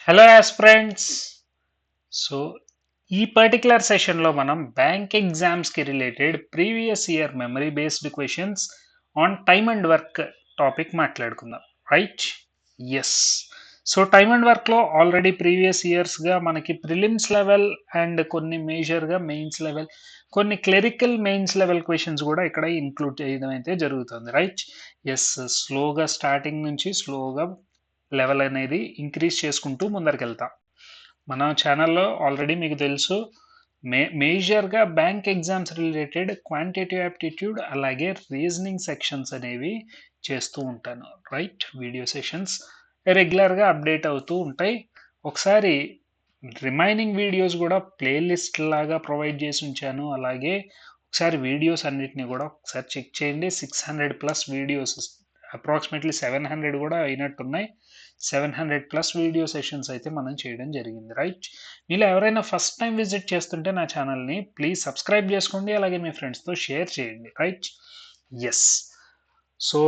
Hello aspirants. So ఈ particular సెషన్లో మనం బ్యాంక్ ఎగ్జామ్స్కి related previous year memory based questions on time and work topic మాట్లాడుకుందాం. Right? Yes. So time and వర్క్లో already previous ఇయర్స్గా మనకి ప్రిలిమ్స్ లెవెల్ అండ్ కొన్ని మేజర్గా మెయిన్స్ లెవెల్, కొన్ని క్లెరికల్ మెయిన్స్ లెవెల్ క్వశ్చన్స్ కూడా ఇక్కడ ఇంక్లూడ్ చేయడం అయితే జరుగుతుంది. రైట్? ఎస్. స్లోగా స్టార్టింగ్ నుంచి స్లోగా లెవెల్ అనేది ఇంక్రీజ్ చేసుకుంటూ ముందరికెళ్తాం. మన ఛానల్లో ఆల్రెడీ మీకు తెలుసు మేజర్గా bank exams related quantitative aptitude అలాగే రీజనింగ్ సెక్షన్స్ అనేవి చేస్తూ ఉంటాను. రైట్? వీడియో సెషన్స్ రెగ్యులర్గా అప్డేట్ అవుతూ ఉంటాయి. ఒకసారి రిమైనింగ్ వీడియోస్ కూడా ప్లేలిస్ట్ లాగా ప్రొవైడ్ చేసి ఉంచాను. అలాగే ఒకసారి వీడియోస్ అన్నిటిని కూడా ఒకసారి చెక్ చేయండి. 600+ వీడియోస్, అప్రాక్సిమేట్లీ 700 కూడా అయినట్టున్నాయి. 700+ వీడియో సెషన్స్ అయితే మనం చేయడం జరిగింది. రైట్? మీలో ఎవరైనా ఫస్ట్ టైం విజిట్ చేస్తుంటే నా ఛానల్ని ప్లీజ్ సబ్స్క్రైబ్ చేసుకోండి. అలాగే మీ ఫ్రెండ్స్తో షేర్ చేయండి. Right? Yes. So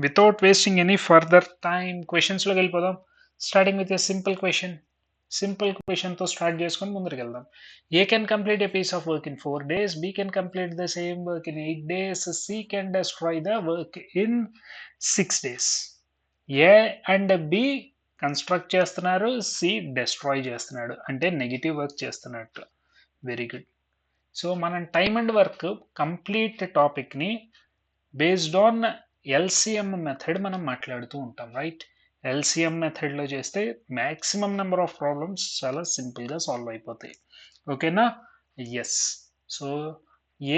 without wasting any further time క్వశ్చన్స్లోకి వెళ్ళిపోదాం. స్టార్టింగ్ విత్ ఎ సింపుల్ క్వశ్చన్తో స్టార్ట్ చేసుకొని ముందరికి వెళ్దాం. A can complete a piece of work in 4 days, B can complete the same work in 8 days, C can destroy the work in 6 days. A and B construct చేస్తున్నారు, C destroy చేస్తున్నాడు, అంటే negative work చేస్తున్నట్టు. Very good. So మనం time and work complete టాపిక్ని based on LCM method మనం మాట్లాడుతూ ఉంటాం. Right? LCM మెథడ్లో చేస్తే మ్యాక్సిమం నెంబర్ ఆఫ్ ప్రాబ్లమ్స్ చాలా సింపుల్గా సాల్వ్ అయిపోతాయి. ఓకేనా? Yes. So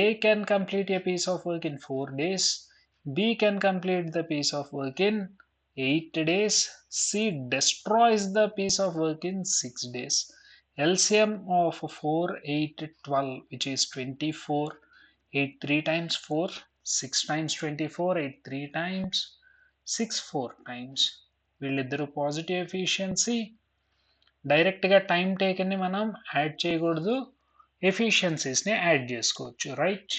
A can complete a piece of work in 4 days, B can complete the piece of work in 8 days, C destroys the piece of work in 6 days. LCM of 4, 8, 12, which is 24. 8 3 times 4, 6 times 24, 8 3 times 6 4 times. వీళ్ళిద్దరు positive efficiency. డైరెక్ట్గా time టేకన్ని మనం add చేయకూడదు, ఎఫిషియన్సీస్ని add చేసుకోవచ్చు. Right?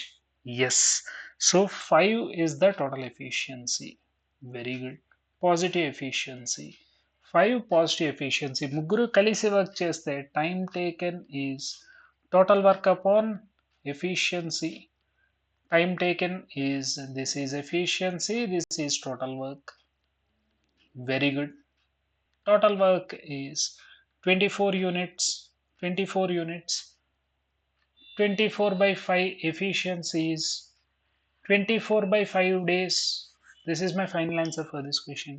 Yes. So 5 is the total efficiency. Very good. Positive efficiency 5 positive efficiency. ముగ్గురు కలిసి work చేస్తే time taken is total work upon efficiency. Time taken is, this is efficiency, this is total work. Very good. Total work is 24 units. 24 units. 24 by 5 efficiency is 24 by 5 days. This is my final answer for this question.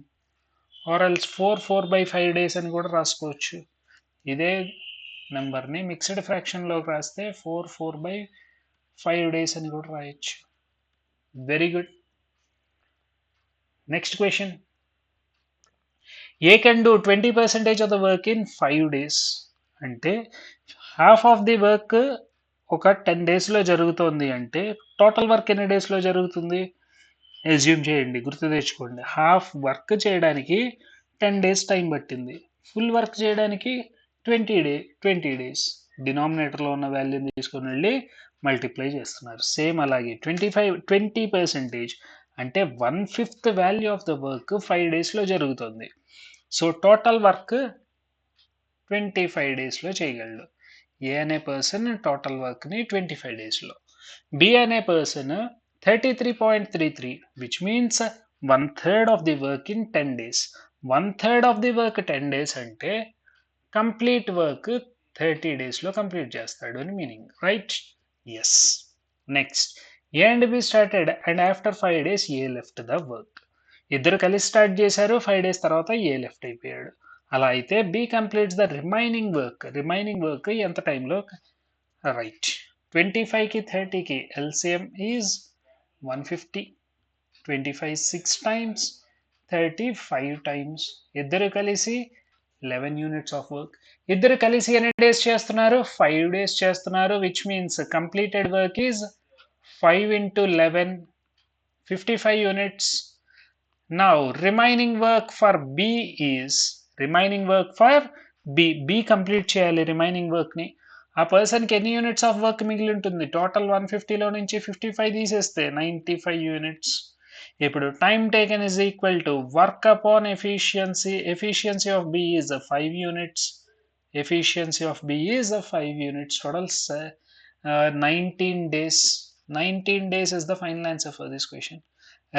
Or else 4 by 5 days అని కూడా రాసుకోవచ్చు. ఇదే నెంబర్ని mixed ఫ్రాక్షన్లోకి రాస్తే 4 by 5 days అని కూడా రాయొచ్చు. Very good. Next question. A can do 20% of the work in 5 days. అంటే హాఫ్ ఆఫ్ ది వర్క్ ఒక 10 daysలో జరుగుతుంది అంటే టోటల్ వర్క్ ఎన్ని డేస్లో జరుగుతుంది? ఎజ్యూమ్ చేయండి, గుర్తు తెచ్చుకోండి. హాఫ్ వర్క్ చేయడానికి 10 days టైం పట్టింది, ఫుల్ వర్క్ చేయడానికి 20 days. డినామినేటర్లో ఉన్న వాల్యూని తీసుకొని వెళ్ళి మల్టిప్లై చేస్తున్నారు. సేమ్ అలాగే 20% అంటే 1/5 వాల్యూ ఆఫ్ ద వర్క్ 5 daysలో జరుగుతుంది. సో టోటల్ వర్క్ 25 daysలో చేయగలడు. ఏ అనే పర్సన్ టోటల్ వర్క్ని 25 daysలో, బి అనే person 33.33, which means 1/3 of the work in 10 days. 1/3 of the work 10 days అంటే కంప్లీట్ వర్క్ 30 daysలో కంప్లీట్ చేస్తాడు అని meaning. Right? Yes. Next. A and B started and after 5 days A left the work. ఇద్దరు కలిసి start చేశారు, 5 days తర్వాత ఏ left అయిపోయాడు. అలా అయితే B completes the remaining work ఎంత టైంలో? రైట్. 25కి 30కి ఎల్సిఎం ఈజ్ 150. 25 6 times, 30 5 times. ఇద్దరు కలిసి 11 units ఆఫ్ వర్క్. ఇద్దరు కలిసి ఎన్ని డేస్ చేస్తున్నారు? 5 days చేస్తున్నారు, which means completed work is 5 into 11, 55 units. Now remaining work for B is, B complete చేయాలి రిమైనింగ్ వర్క్ని. ఆ పర్సన్కి ఎన్ని యూనిట్స్ ఆఫ్ వర్క్ మిగిలి ఉంటుంది? టోటల్ 150లో నుంచి 55 తీసేస్తే 95 units. ఇప్పుడు time taken is equal to work upon efficiency of B is 5 units. Efficiency of B is 5 units. Total 19 days. 19 days is the final answer for this question.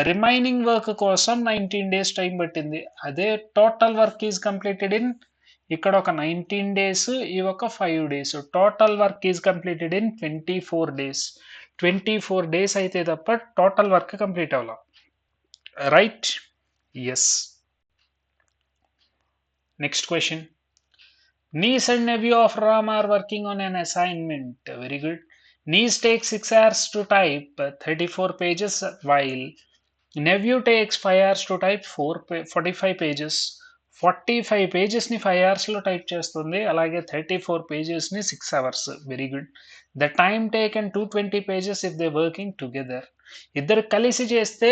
Remaining work కోసం 19 days time పట్టింది. అదే total work is completed in, ఇక్కడ ఒక 19 days, ఈ ఒక 5 days. Total work is completed in 24 days. 24 days అయితే తప్ప total work complete అవ్వాలి. Right? Yes. Next question. Niece and nephew of Ram are working on an assignment. Very good. Niece takes 6 hours to type 34 pages while nephew takes 5 hours to type 45 pages. 45 pages ని 5 hours లో type చేస్తుంది, అలాగే 34 pages ని 6 hours. Very good. The time taken 220 pages if they working together. ఇద్దరు కలిసి చేస్తే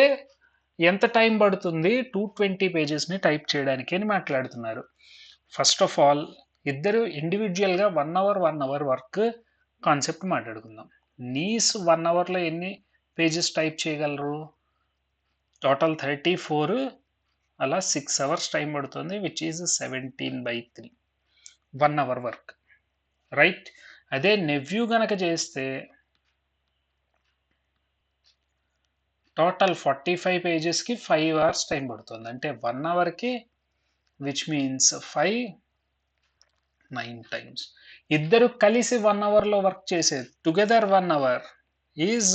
ఎంత time పడుతుంది 220 pages ని టైప్ చేయడానికి అని మాట్లాడుతున్నారు. ఫస్ట్ ఆఫ్ ఆల్ ఇద్దరు ఇండివిజువల్గా 1 hour వర్క్ కాన్సెప్ట్ మాట్లాడుకుందాం. నీస్ 1 hourలో ఎన్ని పేజెస్ టైప్ చేయగలరు? టోటల్ 34, అలా 6 hours టైం పడుతుంది, which is 17/3. 1 hour work. Right? అదే నెవ్యూ గనక చేస్తే టోటల్ 45 పేజెస్కి 5 hours టైం పడుతుంది. అంటే 1 hourకి, విచ్ మీన్స్ 9 times. ఇద్దరు కలిసి 1 hourలో వర్క్ చేసేది, టుగెదర్ 1 hour ఈజ్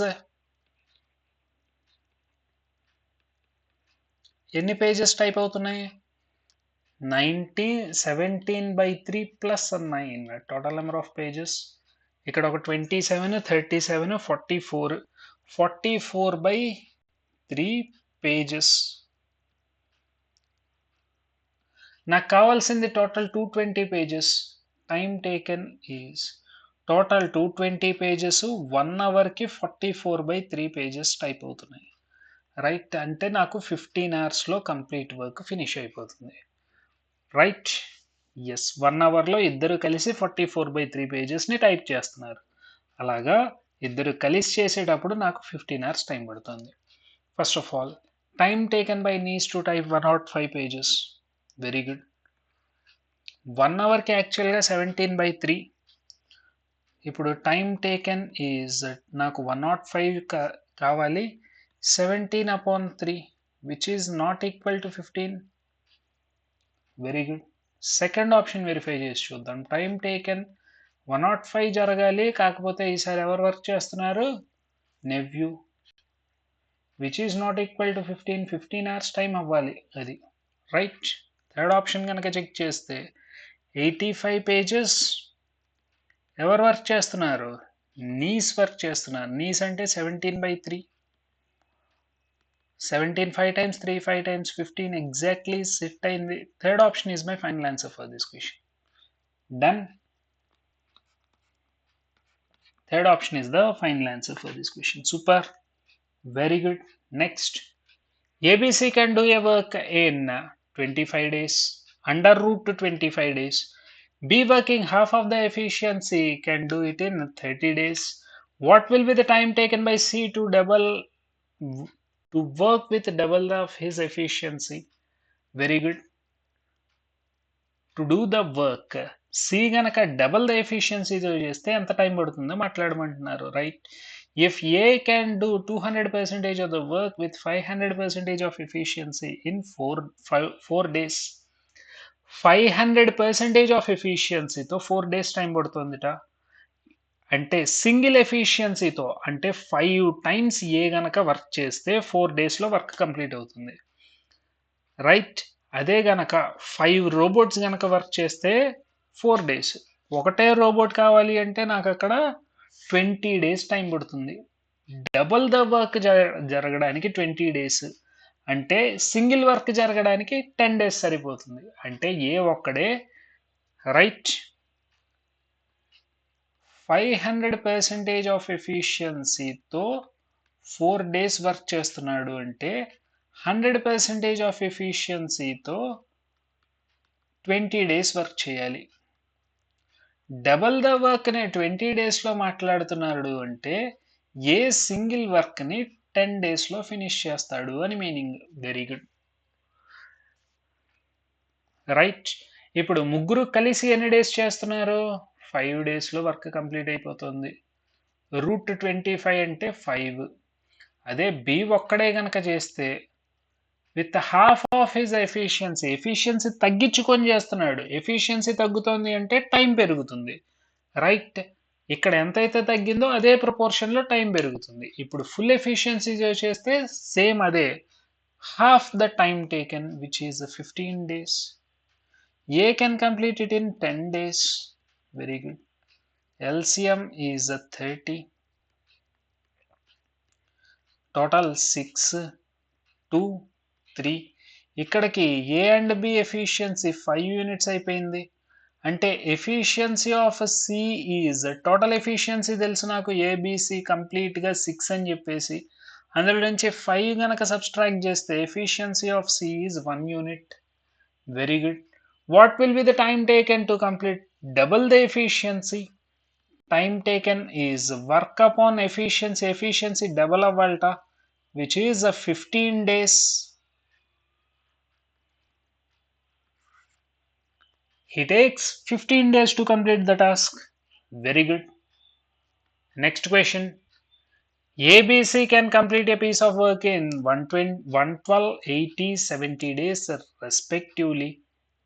ఎన్ని పేజెస్ టైప్ అవుతున్నాయి? 17/3 plus 9 total number of pages. ఇక్కడ ఒక 27, 37, 44, 44/3 పేజెస్. నాకు కావాల్సింది total 220 pages. Time taken is total 220 pages, 1 hourకి 44/3 pages type అవుతున్నాయి. రైట్? అంటే నాకు 15 hours కంప్లీట్ వర్క్ ఫినిష్ అయిపోతుంది. రైట్? ఎస్. 1 hourలో ఇద్దరు కలిసి 44/3 పేజెస్ని టైప్ చేస్తున్నారు. అలాగా ఇద్దరు కలిసి చేసేటప్పుడు నాకు 15 hours టైం పడుతుంది. First of all time taken by knees to type 105 pages. Very good. 1 hourకి యాక్చువల్గా 17/3. ఇప్పుడు టైం టేకెన్ ఈజ్ నాకు 105 కావాలి, 17/3, which is not equal to 15. Very good. Second option verify చేసి చూద్దాం. టైం టేకెన్ 105 జరగాలి, కాకపోతే ఈసారి ఎవరు వర్క్ చేస్తున్నారు? Nephew, which is not equal to 15. 15 hours time అవ్వాలి అది. రైట్? థర్డ్ ఆప్షన్ కనుక చెక్ చేస్తే 85 పేజెస్ ఎవరు వర్క్ చేస్తున్నారు? నీస్ వర్క్ చేస్తున్నారు. నీస్ అంటే 17/3. 17 5 times, 3 5 times 15 exactly sit అయింది. Third option is my final answer for this question. Done. Third option is the final answer for this question. Super. Very good. Next. ABC can do a work in 25 days, under root to 25 days. B working half of the efficiency can do it in 30 days. What will be the time taken by C to work with double of his efficiency? Very good. To do the work, C గనక double the ఎఫిషియన్సీతో చేస్తే ఎంత time పడుతుందో మాట్లాడమంటున్నారు. Right? If A can do 200% of the work with 500% of efficiency in 4 days, 500% of efficiencyతో 4 days time పడుతుందిట. అంటే single ఎఫిషియన్సీతో, అంటే 5 times ఏ గనక work చేస్తే 4 daysలో work complete అవుతుంది. Right? అదే గనక 5 robots గనక వర్క్ చేస్తే 4 days. ఒకటే రోబోట్ కావాలి అంటే నాకు అక్కడ 20 days టైం పడుతుంది. డబుల్ ద వర్క్ జరగడానికి 20 days, అంటే సింగిల్ వర్క్ జరగడానికి 10 days సరిపోతుంది. అంటే ఏ ఒక్కడే. రైట్? 500% ఆఫ్ ఎఫిషియన్సీతో 4 days వర్క్ చేస్తున్నాడు అంటే 100% ఆఫ్ ఎఫిషియన్సీతో 20 days వర్క్ చేయాలి. డబల్ ద వర్క్ని 20 daysలో మాట్లాడుతున్నాడు అంటే ఏ సింగిల్ వర్క్ని 10 డేస్లో ఫినిష్ చేస్తాడు అని మీనింగ్. Very good. రైట్. ఇప్పుడు ముగ్గురు కలిసి ఎన్ని డేస్ చేస్తున్నారు? 5 డేస్లో వర్క్ కంప్లీట్ అయిపోతుంది. √25 అంటే 5. అదే బి ఒక్కడే కనుక చేస్తే with half of his efficiency తగ్గించుకొని చేస్తున్నాడు. ఎఫిషియన్సీ తగ్గుతుంది అంటే టైం పెరుగుతుంది. రైట్. ఇక్కడ ఎంతైతే తగ్గిందో అదే ప్రపోర్షన్లో టైం పెరుగుతుంది. ఇప్పుడు ఫుల్ ఎఫిషియన్సీ చేస్తే సేమ్ అదే, half the time taken which is 15 days. A can complete it in 10 days. Very good. LCM is 30. Total 6, 2, 3. ఇక్కడికి A and B efficiency 5 units అయిపోయింది. అంటే efficiency of C is, total efficiency తెలుసు నాకు ABC కంప్లీట్గా 6 అని చెప్పేసి, అందులో నుంచి 5 కనుక సబ్స్ట్రాక్ట్ చేస్తే efficiency of C is 1 unit. Very good. What will be the time taken to complete double the efficiency? Time taken is work upon efficiency double avalta, which is 15 days. He takes 15 days to complete the task. Very good. Next question. ABC can complete a piece of work in 120, 112, 80, 70 days respectively.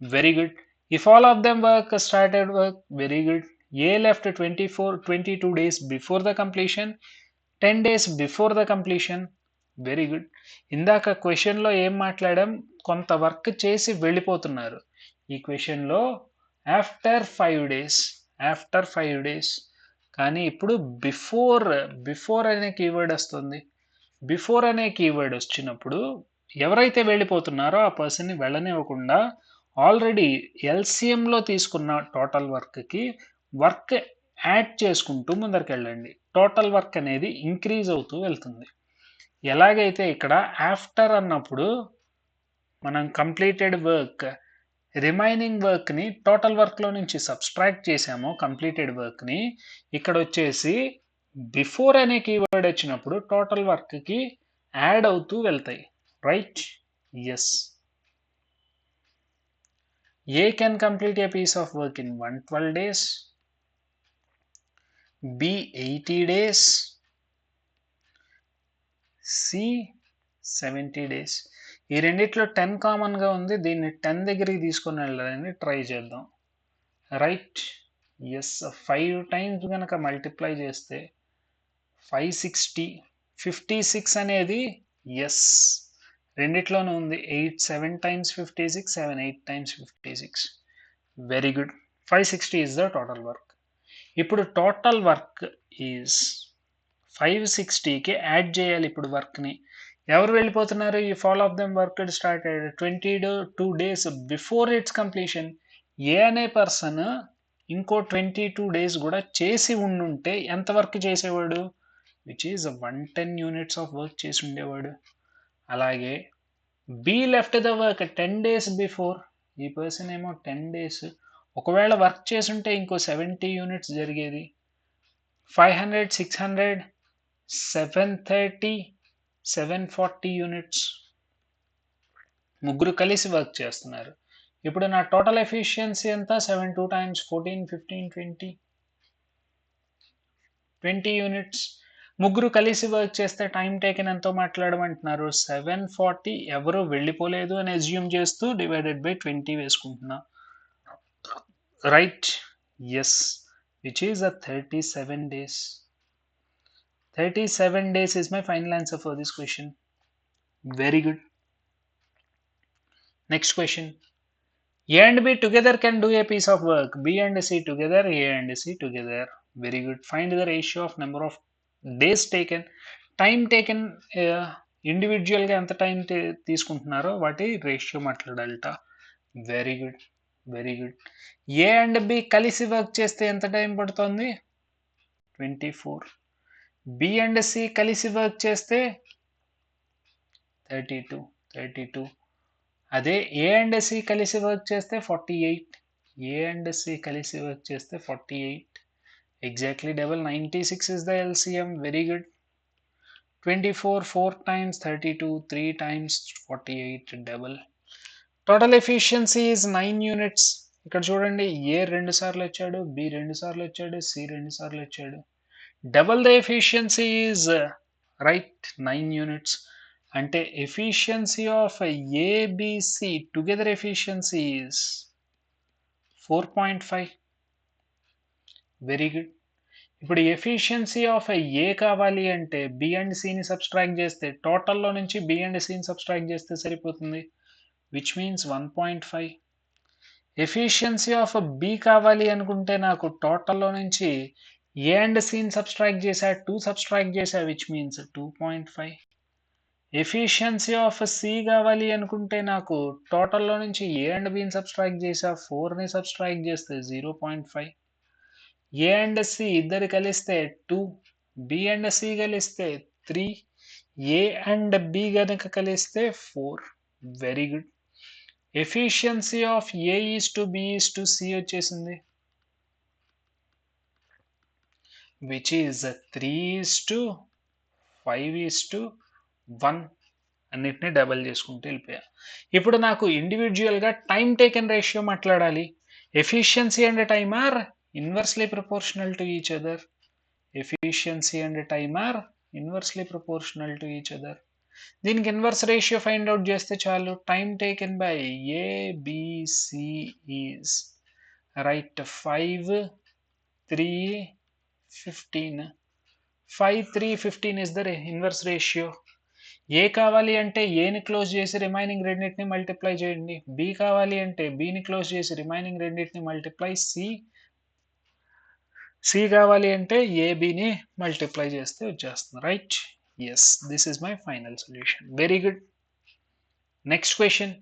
Very good. If all of them started work, very good. A left 22 days before the completion, 10 days before the completion. Very good. ఇందాక క్వశ్చన్లో ఏం మాట్లాడాం, కొంత work చేసి వెళ్ళిపోతున్నారు. ఈ క్వశ్చన్లో after 5 days, కానీ ఇప్పుడు బిఫోర్ అనే కీవర్డ్ వస్తుంది. బిఫోర్ అనే కీవర్డ్ వచ్చినప్పుడు ఎవరైతే వెళ్ళిపోతున్నారో ఆ పర్సన్ని వెళ్ళనివ్వకుండా ఆల్రెడీ ఎల్సిఎంలో తీసుకున్న టోటల్ వర్క్కి వర్క్ యాడ్ చేసుకుంటూ ముందరికెళ్ళండి. టోటల్ వర్క్ అనేది ఇంక్రీజ్ అవుతూ వెళ్తుంది. ఎలాగైతే ఇక్కడ ఆఫ్టర్ అన్నప్పుడు మనం కంప్లీటెడ్ వర్క్, రిమైనింగ్ వర్క్ని టోటల్ వర్క్లో నుంచి సబ్స్ట్రాక్ట్ చేసామో కంప్లీటెడ్ వర్క్ని, ఇక్కడ వచ్చేసి బిఫోర్ అనే కీవర్డ్ వచ్చినప్పుడు టోటల్ వర్క్కి యాడ్ అవుతూ వెళ్తాయి. Right. Yes. A can complete a piece of work in 112 days, B 80 days, C 70 days. ఈ రెండిట్లో 10 కామన్గా ఉంది, దీన్ని 10 దగ్గరికి తీసుకొని వెళ్ళాలని ట్రై చేద్దాం. రైట్. ఎస్. 5 టైమ్స్ కనుక మల్టిప్లై చేస్తే 560, 56 అనేది ఎస్ రెండిట్లోనూ ఉంది. 8 7 times 56, 7 8 times 56. Very good. 560 is the total work. ఇప్పుడు టోటల్ వర్క్ ఈజ్ 560కి యాడ్ చేయాలి ఇప్పుడు వర్క్ని. ఎవరు వెళ్ళిపోతున్నారు? ఈ fall of them work start అయ్యాడు 22 days బిఫోర్ ఇట్స్ కంప్లీషన్. ఏ అనే పర్సన్ ఇంకో 22 days కూడా చేసి ఉండుంటే ఎంత వర్క్ చేసేవాడు? Which is 110 units of work చేసి ఉండేవాడు. అలాగే B left the work 10 days before. ఈ పర్సన్ ఏమో 10 days, ఒకవేళ వర్క్ చేసుంటే ఇంకో 70 units జరిగేది. 500, 600, 730, 740 units. ముగ్గురు కలిసి వర్క్ చేస్తున్నారు. ఇప్పుడు నా టోటల్ ఎఫిషియన్సీ ఎంత? 7 2 times 14, 15, 20 units. ముగ్గురు కలిసి వర్క్ చేస్తే టైం టేకెన్ ఎంతో మాట్లాడమంటున్నారు? 740. ఎవరు వెళ్ళిపోలేదు అని అజ్యూమ్ చేస్తూ డివైడెడ్ బై 20 వేసుకుంటున్నా. Right. Yes. Which is 37 days. 37 days is my final answer for this question. Very good. Next question. A and B together can do a piece of work. B and C together, A and C together. Very good. Find the ratio of number of days taken. Time taken ఇండివిజువల్గా ఎంత time తీసుకుంటున్నారో వాటి ratio మాట్లాడాలట. Very good. Very good. A and B కలిసి work చేస్తే ఎంత time పడుతుంది? 24. B and C కలిసి వర్క్ చేస్తే 32. అదే ఏ అండ్ సి కలిసి వర్క్ చేస్తే 48. ఏ అండ్ సి కలిసి వర్క్ చేస్తే 48. Exactly double. 96 is the LCM. Very good. 24 4 times 32, 3 times 48 double. Total efficiency is 9 units. ఇక్కడ చూడండి, ఏ 2 సార్లు వచ్చాడు, బి 2 సార్లు వచ్చాడు, సి 2 సార్లు వచ్చాడు. Double the efficiency is right 9 units. అంటే efficiency of ABC together efficiency is 4.5. Very good. ఇప్పుడు ఎఫిషియన్సీ ఆఫ్ ఏ కావాలి అంటే బి అండ్ సిని సబ్స్ట్రాక్ట్ చేస్తే, టోటల్లో నుంచి బి అండ్ సిని సబ్స్ట్రాక్ట్ చేస్తే సరిపోతుంది, which means 1.5. Efficiency of B కావాలి అనుకుంటే నాకు టోటల్లో నుంచి ఏ అండ్ సిని సబ్స్ట్రాక్ట్ చేసా, 2 సబ్స్ట్రాక్ట్ చేసా, which means 2.5. Efficiency of C కావాలి అనుకుంటే నాకు టోటల్లో నుంచి ఏ అండ్ బిని సబ్స్ట్రాక్ట్ చేసా, 4ని సబ్స్ట్రాక్ట్ చేస్తే 0.5. ఏ అండ్ సి ఇద్దరు కలిస్తే 2, బి అండ్ సి కలిస్తే 3, ఏ అండ్ బి గనక కలిస్తే 4. Very good. Efficiency of A is to B is to C వచ్చేసింది, విచ్ ఈజ్ 3:5:1. అన్నిటిని డబల్ చేసుకుంటూ వెళ్ళిపోయా. ఇప్పుడు నాకు ఇండివిజువల్గా టైం టేకెన్ రేషియో మాట్లాడాలి. Efficiency and time are inversely proportional to each other. Efficiency and time are inversely proportional to each other. దీనికి inverse ratio find out చేస్తే చాలు. Time taken by ABC is right 5, 3, 15. 5, 3, 15 is the inverse ratio. ఏ కావాలి అంటే ఏని close చేసి remaining రెండింటిని multiply చేయండి. B కావాలి అంటే బిని క్లోజ్ చేసి రిమైనింగ్ రెండింటిని మల్టిప్లై. సి కావాలి అంటే ఏబిని మల్టిప్లై చేస్తే వచ్చేస్తుంది. Right? Yes, this is my final solution. Very good. Next question.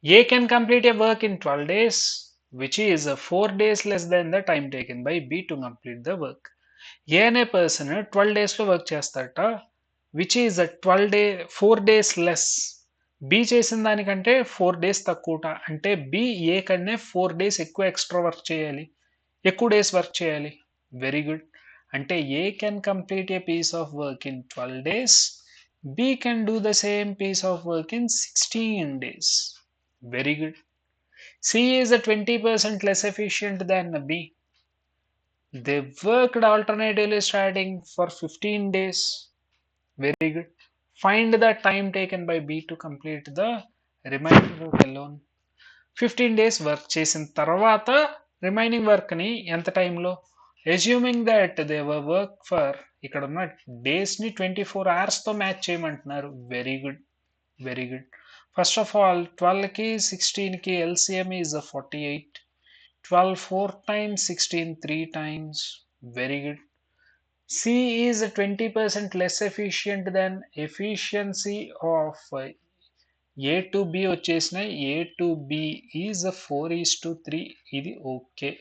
A can complete a work in 12 days, which is 4 days less than the time taken by B to complete the work. A అనే person 12 డేస్లో work చేస్తారట, which is 4 days less. B చేసిన దానికంటే 4 days తక్కువట. అంటే B ఏ కన్నా 4 days ఎక్కువ extra work చేయాలి, ఎక్కువ డేస్ వర్క్ చేయాలి. Very good. అంటే A can complete a piece of work in 12 days, B can do the same piece of work in 16 days. Very good. C is 20% less efficient than B. They worked alternatively starting for 15 days. Very good. Find the time taken by B to complete the remaining work alone. 15 days work చేసిన తర్వాత remaining work ని ఎంత టైంలో, assuming that they were work for, ఇక్కడ ఉన్న days ని 24 hours తో match చేయమంటున్నారు. Very good, very good. First of all, 12 ki 16 ki LCM is 48. 12 4 times 16 3 times. Very good. C is 20% less efficient than efficiency of A to B వచ్చేసినాయి. A to B is 4:3. ఇది okay.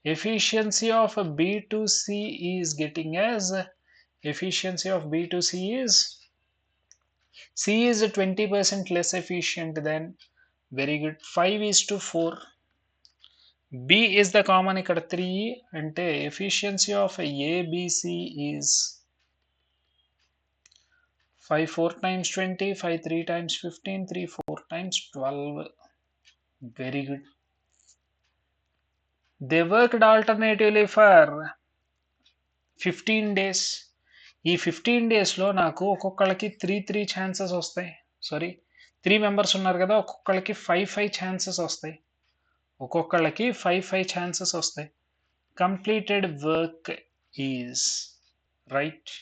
Efficiency of B to C is getting as, efficiency of B to C is, C is 20% less efficient than, very good, 5:4. B is the common ఇక్కడ 3, అంటే efficiency of ABC is 5 4 times 20, 5 3 times 15, 3 4 times 12. Very good. They worked alternatively for 15 days. ఈ 15 డేస్లో నాకు ఒక్కొక్కళ్ళకి 3 chances వస్తాయి. Sorry, 3 members ఉన్నారు కదా, ఒక్కొక్కళ్ళకి 5 ఛాన్సెస్ వస్తాయి. ఒక్కొక్కళ్ళకి 5 ఛాన్సెస్ వస్తాయి. Completed work is, right,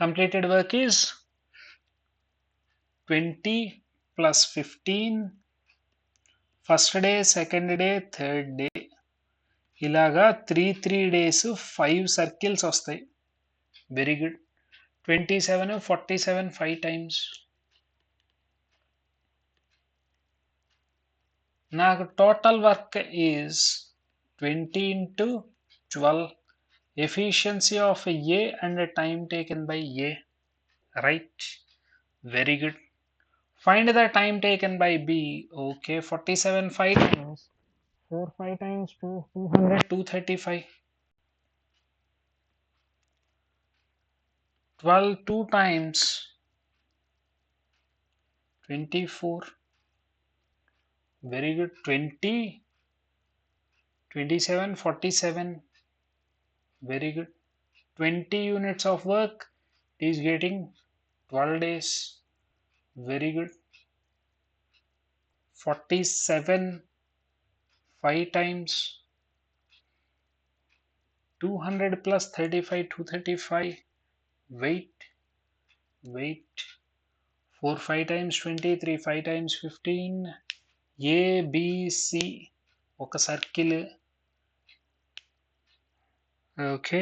completed work is 20 plus 15, first day, second day, third day, ఇలాగా 3 days 5 సర్కిల్స్ వస్తాయి. Very good. 27 47 5 times. నాకు total work is 20 into 12. Efficiency of A and time taken by A. Right? Very good. Find the time taken by B. Okay, 47 5 times. 4 5 times 2, 200, 235. 12 2 times 24. Very good. 20, 27, 47. Very good. 20 units of work is getting 12 days. Very good. 47 5 times 200 plus 35 235. Wait, wait. 4 5 times 20, 3 5 times 15. A B C ఒక circle. Okay,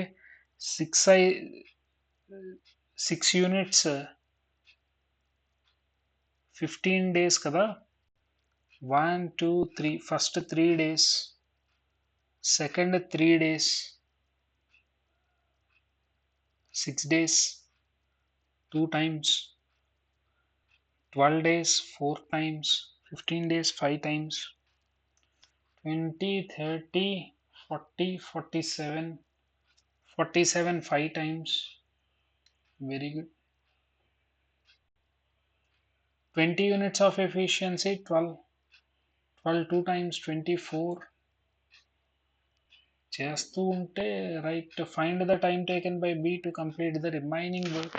6 units 15 days కదా. 1 2 3 first 3 days, second 3 days, 6 days 2 times, 12 days 4 times, 15 days 5 times, 20 30 40 47, 47 5 times. Very good. 20 units of efficiency 12, 12 2 times 24. చేస్తూ ఉంటే right. Find the time taken by B to complete the remaining work.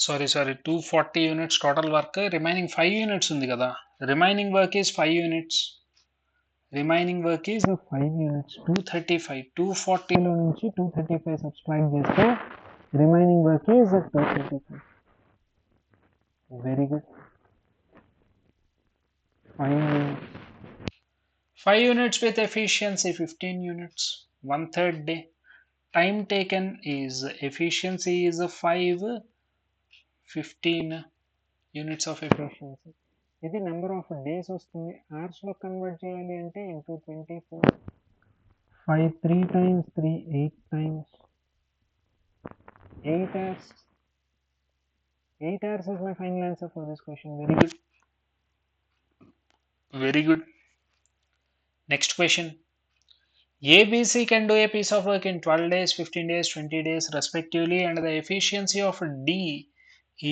Sorry 240 units total work. Remaining 5 units ఉంది కదా. Remaining work is 5 units. Remaining work is 5 units. 235, 240లో నుంచి 235 subtract చేస్తే remaining work is 235. Very good. 5 units with efficiency 15 units, 1/3 day. Time taken is efficiency is 5, 15 units of efficiency. ఇది number of days వస్తుంది. అవర్స్లో convert చేయాలి అంటే into 24. 5 3 times 3 8 times 8 hours. 8 hours is my final answer for this question. Very good. Very good. Next question. ABC can do a piece of work in 12 days, 15 days, 20 days respectively, and the efficiency of D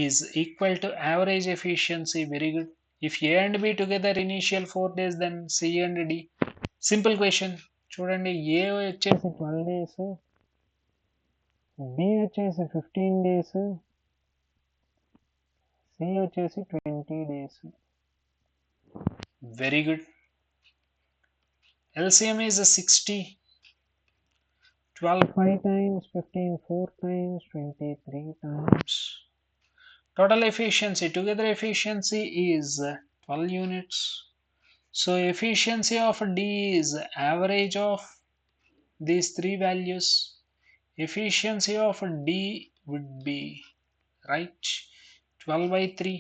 is equal to average efficiency. Very good. If A and B together initial 4 days, then C and D. Simple question. చూడండి, A వచ్చేసి 12 days, B వచ్చేసి 15 days, C వచ్చేసి 20 days. Very good. LCM is a 60. 12 5 times, 15 4 times, 23 times. Total efficiency, together efficiency is 12 units. So efficiency of D is average of these three values. Efficiency of D would be, right, 12 by 3,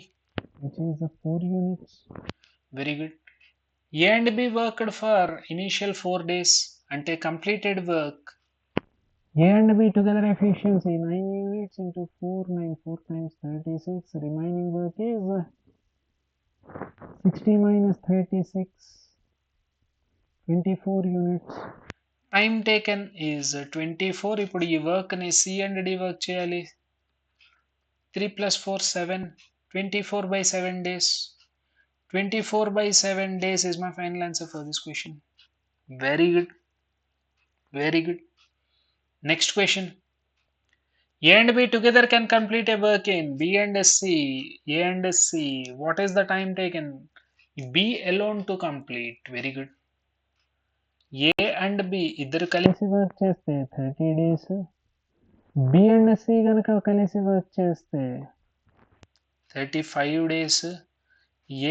which is the 4 units. Very good. A and B worked for initial 4 days ante completed work. A and B together efficiency 9 units into 4, 9 4 times 36. Remaining work is 60 minus 36, 24 units. Time taken is 24. ఇప్పుడు ఈ work ని C and D work చేయాలి. 3 plus 4 7, 24 by 7 days. 24 by 7 days is my final answer for this question. Very good. Very good. Next question. A and B together can complete a work in B and C. A and C. What is the time taken? B alone to complete. Very good. A and B ఇద్దరు కలిసి work చేస్తే 30 days. B and C కనుక కలిసి work చేస్తే 35 days.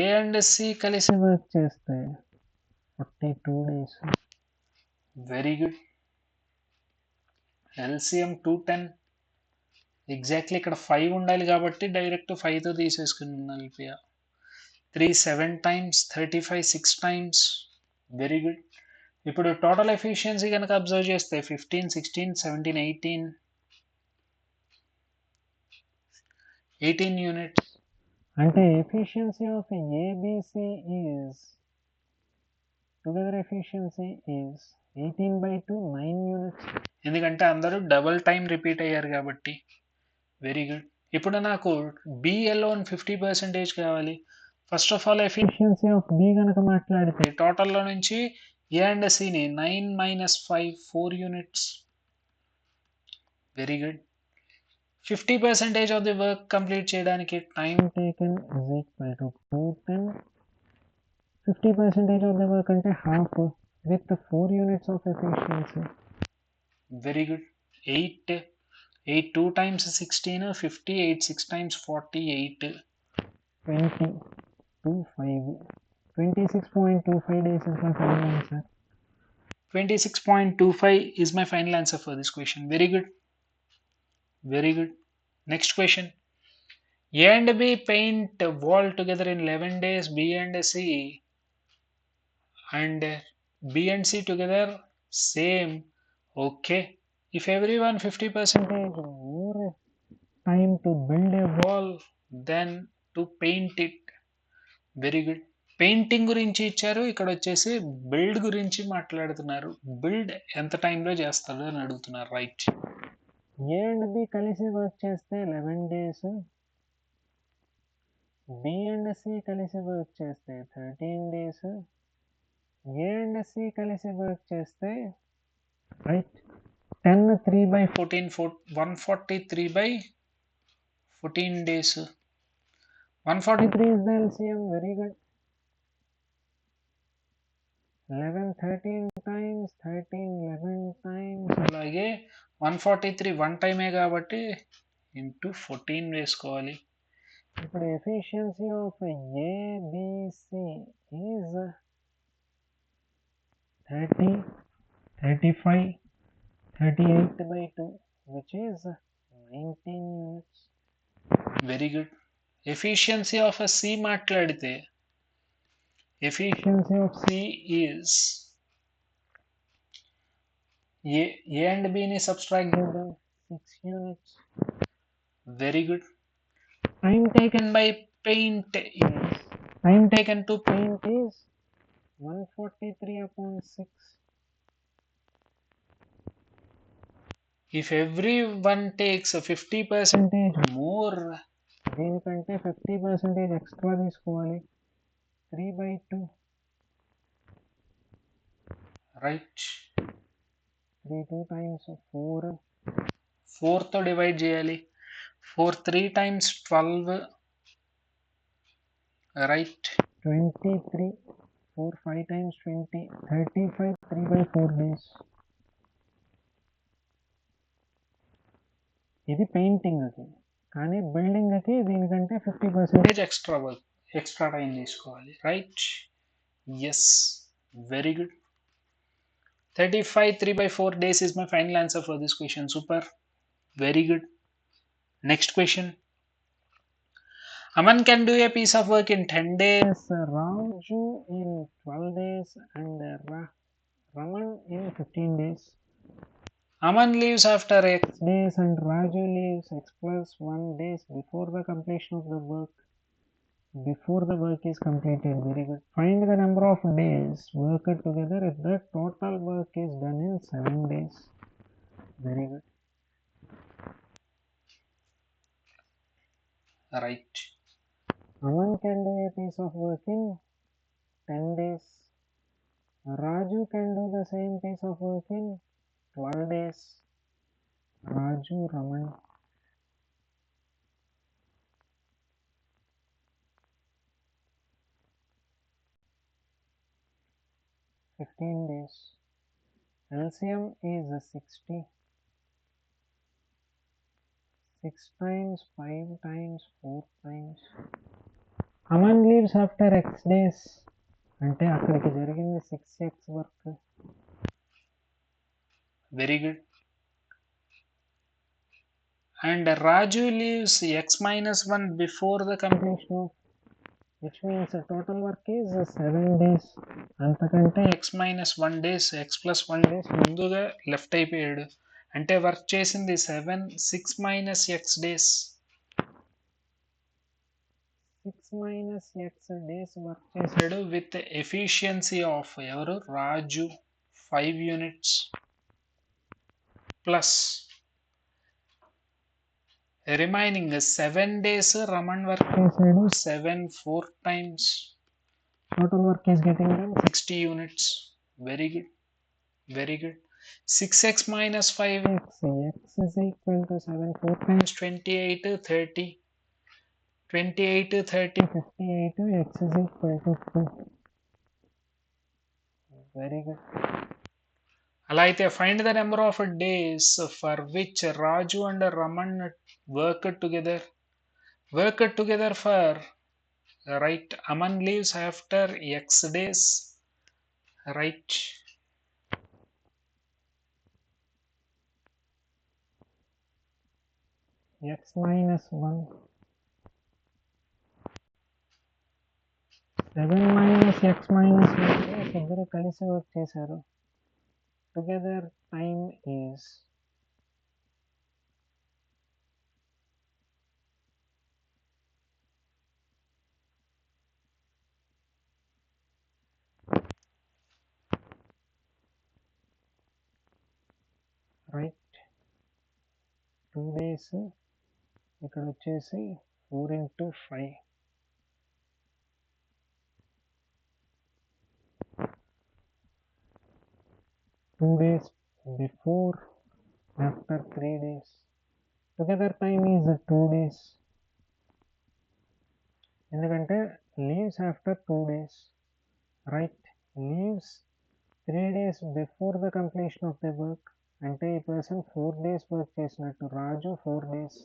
A and C కలిసి work చేస్తే 42 days. Very good. LCM 210. Exactly ఇక్కడ 5 ఉండాలి కాబట్టి డైరెక్ట్ 5తో తీసేసుకున్నాను. 3 7 times, 35 6 times. Very good. ఇప్పుడు టోటల్ ఎఫిషియన్సీ కనుక అబ్జర్వ్ చేస్తే 15 16 17 18, 18 units. అంటే efficiency of ABC is together efficiency is 18/2 9 units. ఎందుకంటే అందరూ డబుల్ టైం రిపీట్ అయ్యారు కాబట్టి. Very good. ఇప్పుడు నాకు బి అలోన్ 50% కావాలి. First of all efficiency of B కనుక మాట్లాడితే టోటల్లో నుంచి ఏ అండ్ సిని 9 - 5 4 units. Very good. 50% of the work complete చేయడానికి time taken is equal to 210. 50% of the work అంటే half with 4 units of efficiency. Very good. 8 2 times 16 50, 8 6 times 48. 20 25 26.25 days is my final answer. 26.25 is my final answer for this question. Very good. Very good. Next question. A and B paint wall together in 11 days. B and C and B and C together same. Okay. If everyone 50% more time to build a wall than to paint it. Very good. Painting గురించి ఇచ్చారు, ఇక్కడ వచ్చేసి build గురించి మాట్లాడుతున్నారు. Build ఎంత టైంలో చేస్తాడు అని అడుగుతున్నారు. రైట్. ఏ అండ్ బి కలిసి వర్క్ చేస్తే 11 days, బి అండ్ సి కలిసి వర్క్ చేస్తే 13 days, ఏ అండ్ సి కలిసి వర్క్ చేస్తే right 10 3/14 143/14 days. 143 is the LCM. Very good. 11 13 times 13 11 times. అలాగే 143 వన్ టైమే కాబట్టి ఇంటూ 14 వేసుకోవాలి. ఇప్పుడు efficiency of ABC is 30 35 38/2 which is 19 units. Very good. Efficiency of C మాట్లాడితే efficiency of C is A and B ni subtract చేద్దాం 6 units. Very good. Time taken by paint is time taken to paint is 143/6. If everyone takes a 50% more, దీనికంటే 50% extra తీసుకోవాలి. 3/2. Right. 3 2 times 4. 4 తో divide చేయాలి. 4 3 times 12. Right. 23. 4 5 times 20. 35 3/4 days. ఇది పెయింటింగ్కి, కానీ బిల్డింగ్కి దీనికంటే 50% extra time తీసుకోవాలి. Right. Yes. Very good. 35 3/4 days is my final answer for this question. Super. Very good. Next question. Aman can do a piece of work in 10 days. Raju in 12 days and Raman in 15 days. Aman leaves after X days and Raju leaves X plus 1 days before the completion of the work. Before the work is completed. Very good. Find the number of days worked together if the total work is done in 7 days. Very good. Right. Aman can do a piece of work in 10 days. Raju can do the same piece of work in 12 days. Raju, Raman. days. LCM is 60. 6 times 5 times 4 times. Aman leaves after X days. అంటే అక్కడికి జరిగింది 6x work. Very good. And Raju leaves X - 1 before the completion of, which means the total work is 7 days. అంతకంటే X - 1 days, X plus 1 days ముందుగా left అయిపోయాడు. అంటే work చేసింది 7 6 - X days. 6 minus x days work చేశాడు with efficiency of ఎవరు రాజు 5 units plus remaining 7 days Raman work చేశాడు 7 4 times total work is getting done 60 units. Very good, very good. 6x minus 5 x is equal to 7 4 times 28 30 28 30 58 x is equal to 2 very good అలా అయితే find the number of days for which Raju and Raman worked together for right. Aman leaves after x days, right. x minus 1 7 minus x minus 1 ఇద్దరు కలిసి work చేశారు together time is right 2 days ఇక్కడ వచ్చేసి 4 into 5 2 days before after 3 days together time is 2 days ఎందుకంటే leaves after 2 days right leaves 3 days before the completion of the work అంటే ఈ person 4 days work చేసినట్టు రాజు 4 days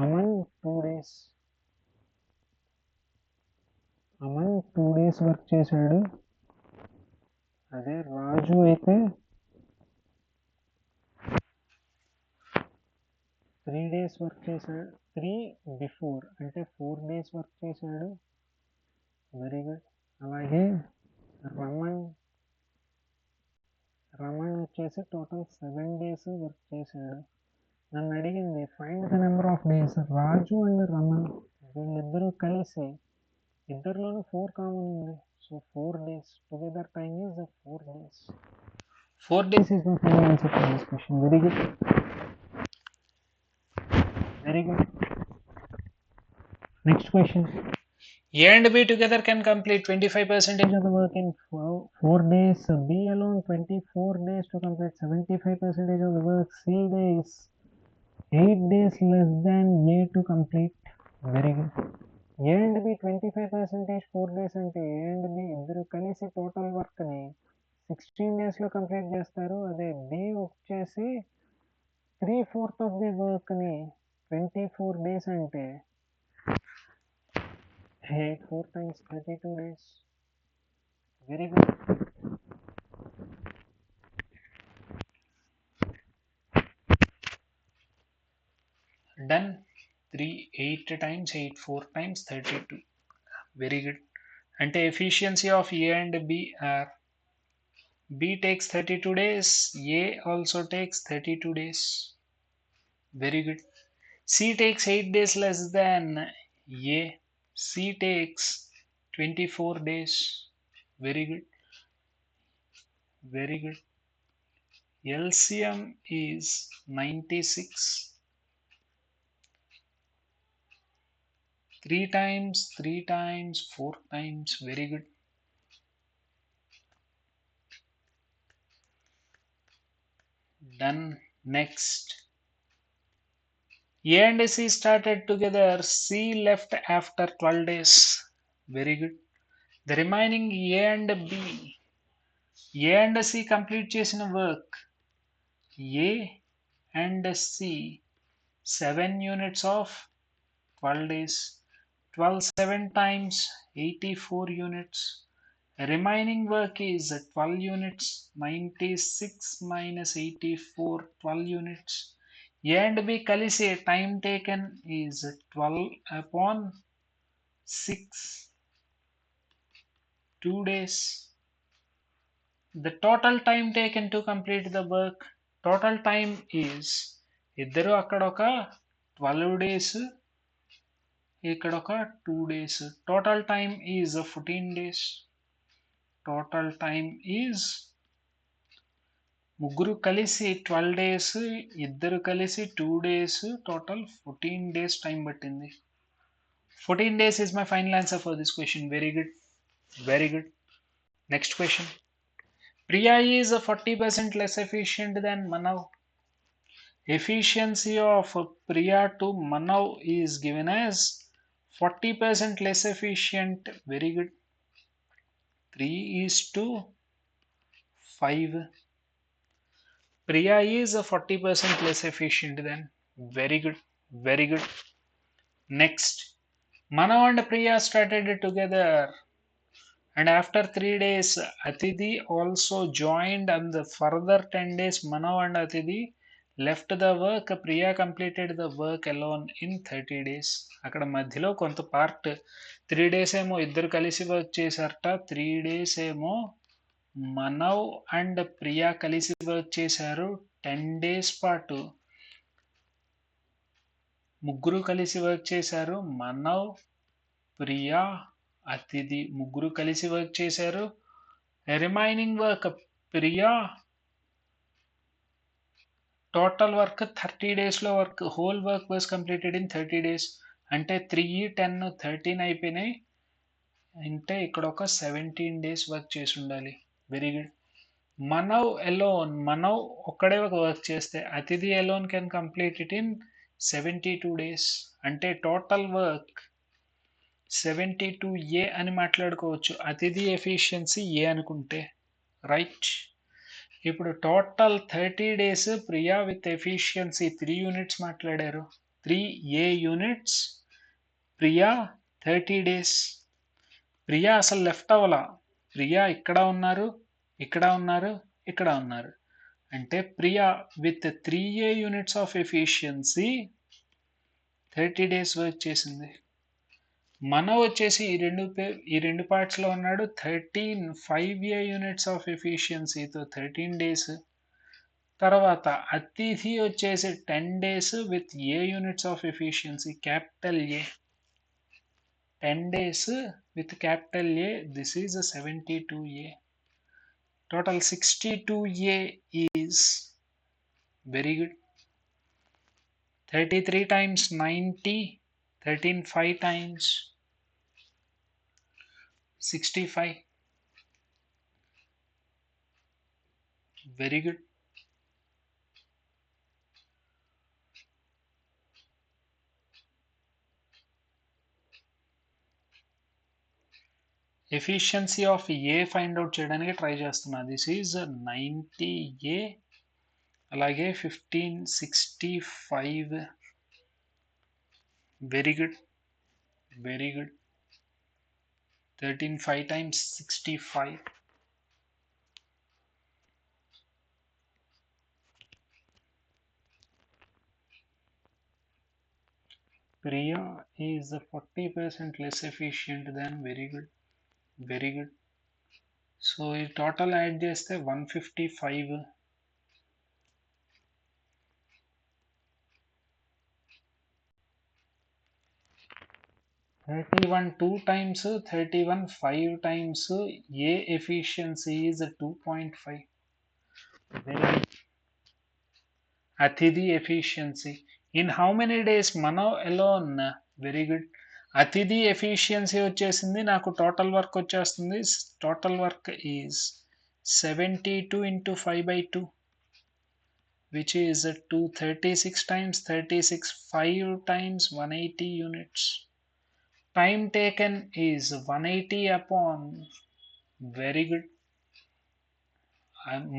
Aman 2 days Aman 2 days work చేశాడు అదే రాజు అయితే 3 days work చేశాడు 3 బిఫోర్ అంటే 4 days work చేశాడు వెరీ గుడ్ అలాగే రమణ్ వచ్చేసి టోటల్ 7 days వర్క్ చేశాడు నన్ను అడిగింది find the number of days Raju and Raman వీళ్ళిద్దరూ కలిసి ఇద్దరిలోనూ 4 కామన్ ఉంది so 4 days together time is 4 days 4 days is my final answer for this question very good next question A and B together can complete 25% of the work in 4 days B alone 24 days to complete 75% of the work C days 8 days less than A to complete very good A and B 25% 4 days అంటే A and B ఇద్దరు కలిసి total work ని 16 days లో complete చేస్తారు అదే B వచ్చేసి 3/4 of the work ని 24 days అంటే 8 4 times 32 days very good done 3 8 times 8 4 times 32 very good అంటే efficiency of A and B are B takes 32 days A also takes 32 days very good C takes 8 days less than A C takes 24 days very good LCM is 96 3 times 4 times very good done next A and C started together C left after 12 days very good the remaining A and B A and C complete చేసిన work A and C 7 units of 12 days 12 7 times 84 units remaining work is 12 units 96 minus 84 12 units A and B కలిసి time taken is 12 upon 6 2 days the total time taken to complete the work total time is ఇద్దరు అక్కడ ఒక 12 days ఇక్కడ ఒక 2 days. Total time is 14 days. Total time is ముగ్గురు కలిసి 12 days, ఇద్దరు కలిసి 2 days, total 14 days టైం పట్టింది. 14 days is my final answer for this question. Very good. Very good. Next question. Priya is 40% less efficient than Manav. Efficiency of Priya to Manav is given as 40% less efficient. Very good. 3:5. Priya is 40% less efficient than. Very good. Very good. Next. Manav and Priya started together. And after 3 days, Atidhi also joined, and the further 10 days, Manav and Atidhi left the work. Priya completed the work alone in 30 days. అక్కడ మధ్యలో కొంత part 3 days ఏమో ఇద్దరు కలిసి work చేశారట, 3 days ఏమో Manav and Priya కలిసి work చేశారు, 10 days పాటు ముగ్గురు కలిసి వర్క్ చేశారు, మనవ్ ప్రియా అతిథి ముగ్గురు కలిసి వర్క్ చేశారు. Remaining work Priya total work 30 డేస్లో work, whole work was completed in 30 days. అంటే 3, 10, 13 అయిపోయినాయి. అంటే ఇక్కడ ఒక 17 days వర్క్ చేసి ఉండాలి. Very good. Manav alone, Manav ఒక్కడే ఒక వర్క్ చేస్తే అతిథి alone can complete it in 72 days. అంటే టోటల్ వర్క్ 72A అని మాట్లాడుకోవచ్చు. అతిథి ఎఫిషియన్సీ ఏ అనుకుంటే రైట్. ఇప్పుడు total 30 days Priya with efficiency 3 units మాట్లాడారు, 3A units. Priya 30 days. Priya అసలు లెఫ్ట్ అవ్వాల, ప్రియా ఇక్కడ ఉన్నారు, ఇక్కడ ఉన్నారు, ఇక్కడ ఉన్నారు. అంటే Priya with 3A units of efficiency 30 days work చేసింది. మనవ్ వచ్చేసి ఈ రెండు పార్ట్స్లో ఉన్నాడు, 5A units ఆఫ్ ఎఫిషియన్సీతో 13 days. తర్వాత అతిథి వచ్చేసి 10 days with A units of efficiency, capital A, 10 days with capital A. This is a 72A. Total 62A is very good. 33 times 90, 13 5 times 65. Very good. Efficiency of A find out చేయడానికి try చేస్తున్నా. This is 90A, అలాగే 1565. Very good, very good. 13 5 times 65. Priya is 40% less efficient than. Very good, very good. So ఈ total add చేస్తే 155. 31 2 times, 31 5 times. A efficiency is 2.5. Very good. Atidhi efficiency in how many days? Manav alone. Very good. అతిథి efficiency వచ్చేసింది, నాకు total work వచ్చేస్తుంది. Total work is 72 into 5/2, which is 236 times 36, 5 times 180 units. Time taken is 180 upon. Very good.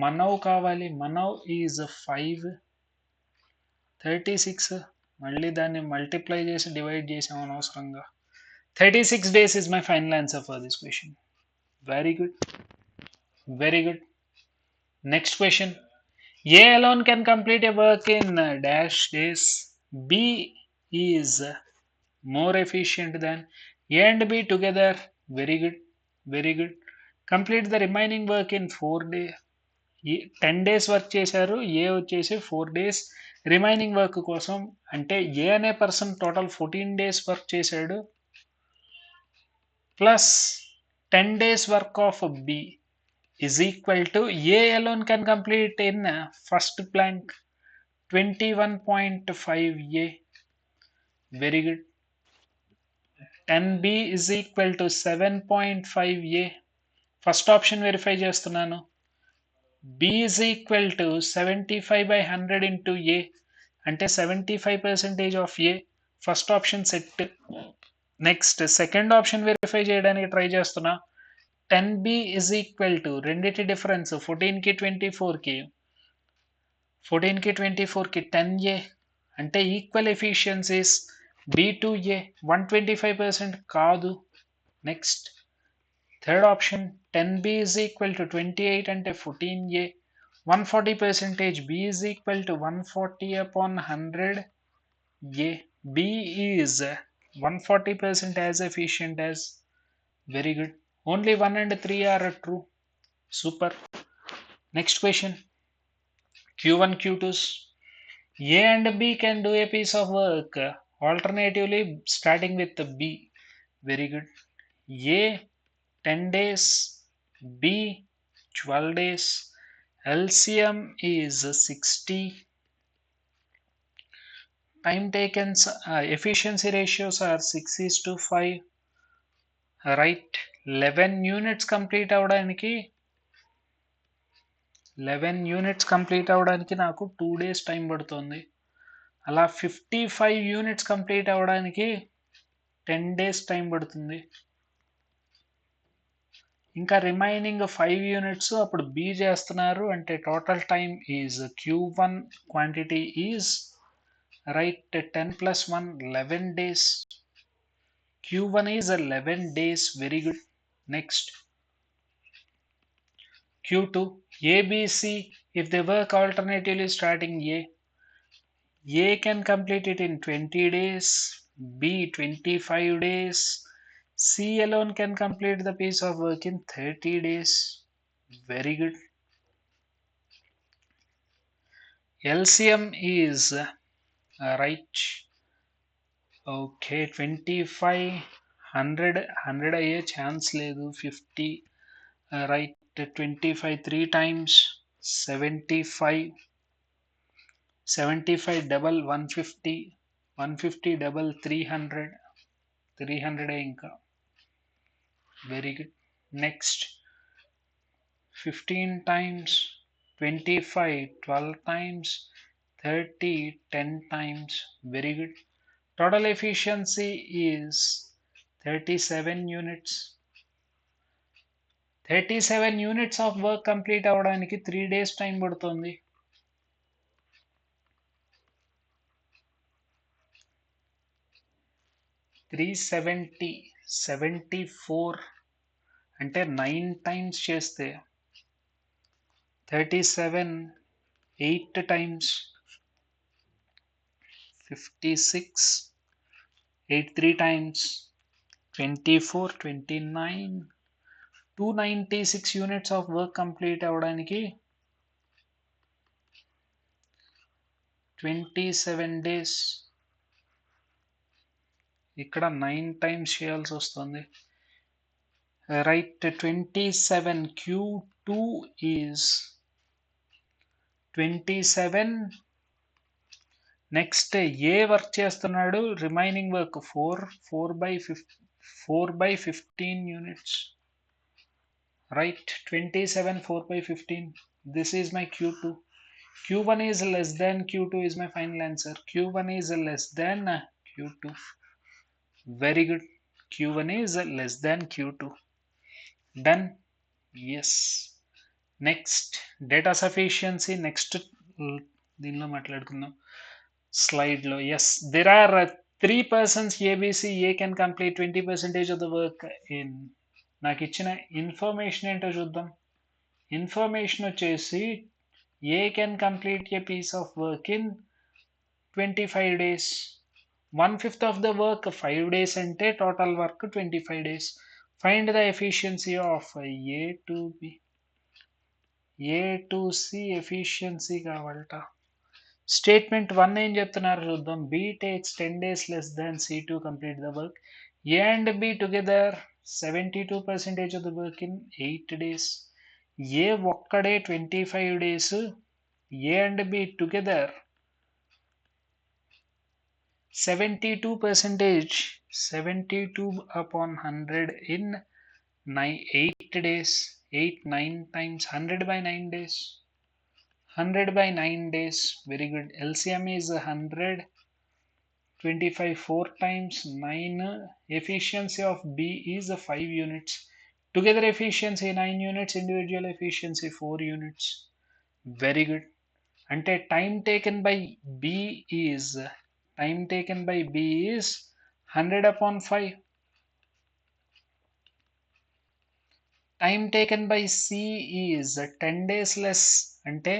Manav కావాలి, Manav is 5, 36. మళ్ళీ దాన్ని multiply చేసి divide చేసాం అనవసరంగా. 36 days is my final answer for this question. Very good, very good. Next question. A alone can complete a work in dash days. B is more efficient than. A and B together. Very good, very good. Complete the remaining work in 4 days. 10 days work చేశారు, ఏ వచ్చేసి 4 days. Remaining work కోసం అంటే ఏ అనే person total 14 days work చేశాడు plus 10 days work of B is equal to A alone can complete in first blank 21.5 A. Very good. 10B is equal to 7.5 A. First option verify చేస్తున్నాను. B is equal to 75 by 100 into A అంటే 75% of A. First option set. Next second option verify చేయడానికి try చేస్తున్నా. 10B is equal to రెండిటి difference 14కి 24కి 14కి 10A అంటే equal efficiencies B2A 125% కాదు. Next third option 10B is equal to 28 అంటే 14A 140% B is equal to 140 upon 100 A. B is 140% as efficient as. Very good. Only 1 and 3 are true. Super. Next question. Q1, Q2s. A and B can do a piece of work alternatively starting with B. Very good. A 10 days, B 12 days. LCM is 60. Time taken, efficiency ratios are 6:5. Right. 11 units complete అవడానికి 11 units complete అవ్వడానికి నాకు 2 days time పడుతుంది. అలా 55 units complete అవ్వడానికి 10 days time పడుతుంది. ఇంకా remaining 5 units అప్పుడు B చేస్తున్నారు అంటే total time is Q1 quantity is right 10 plus 1 11 days. Q1 is 11 days. Very good. Next. Q2, A, B, C, if they work alternatively starting A can complete it in 20 days, B 25 days, C alone can complete the piece of work in 30 days. Very good. LCM is right. Okay, 25, 100 అయ్యే chance లేదు. 50 right. 25 3 times 75 double 150 150 double 300 ఇంకా. Very good. Next 15 times 25 12 times 30 10 times. Very good. Total efficiency is 37 units. 37 units of work complete అవడానికి 3 days time పడుతుంది. $370 74 అంటే 9 times చేస్తే 37 8 times 56 8 3 times 24 29 296 units of work complete అవడానికి 27 days. ఇక్కడ 9 times చేయాల్సి వస్తుంది. Right. 27 Q2 is 27. Next A work చేస్తున్నాడు remaining work 4 by 15 units. Right. 27 4 by 15. This is my Q2. Q1 is less than Q2 is my final answer. Q1 is less than Q2. Very good. Q1 is less than Q2. Done. Yes. Next, data sufficiency. Next దీనిలో మాట్లాడుకుందాం slide లో. Yes, there are 3 persons ABC. A can complete 20% of the work in. నాకు ఇచ్చిన information ఏంటో చూద్దాం. Information వచ్చేసి A can complete a piece of work in 25 days. 1/5 of the work 5 days అంటే total work 25 days. Find the efficiency of A to B. A to C efficiency కావాలట. Statement 1 ఏం చెప్తున్నారు చూద్దాం. B takes 10 days less than C to complete the work. A and B together 72% of the work in 8 days. A ఒక్కడే 25 days, A and B together 72%, 72 upon 100 in 8 days, 8 9 times 100 by 9 days, 100 by 9 days. Very good. LCM is 100, 25 4 times 9. Efficiency of B is 5 units. Together efficiency 9 units, individual efficiency 4 units. Very good. Ante time taken by B is 100 upon 5. Time taken by C is 10 days less, ante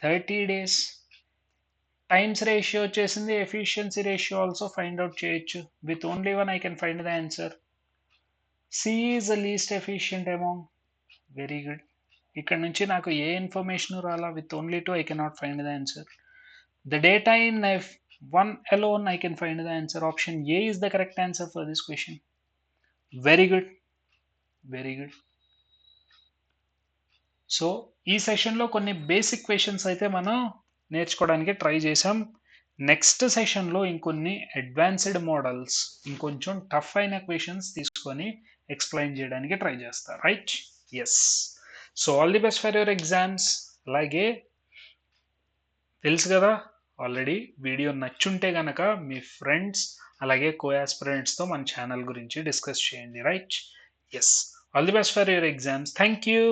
30 days. Times ratio వచ్చేసింది, efficiency ratio also find out చేయొచ్చు. With only one I can find the answer. C is the least efficient among. Very good. ఇక్కడ నుంచి నాకు ఏ information రాలా. With only two I cannot find the answer. The data in F1 alone I can find the answer. Option A is the correct answer for this question. Very good. Very good. So ఈ సెషన్లో కొన్ని basic questions అయితే మనం నేర్చుకోవడానికి try చేసాం. Next సెషన్లో ఇంకొన్ని advanced models, ఇంకొంచెం టఫ్ అయిన క్వశ్చన్స్ తీసుకొని ఎక్స్ప్లెయిన్ చేయడానికి ట్రై చేస్తా. Right? Yes. So all the best for your exams. అలాగే తెలుసు కదా ఆల్రెడీ, వీడియో నచ్చుంటే కనుక మీ ఫ్రెండ్స్ అలాగే కోఆస్పిరెంట్స్తో మన ఛానల్ గురించి డిస్కస్ చేయండి. Right? Yes. All the best for your exams. Thank you.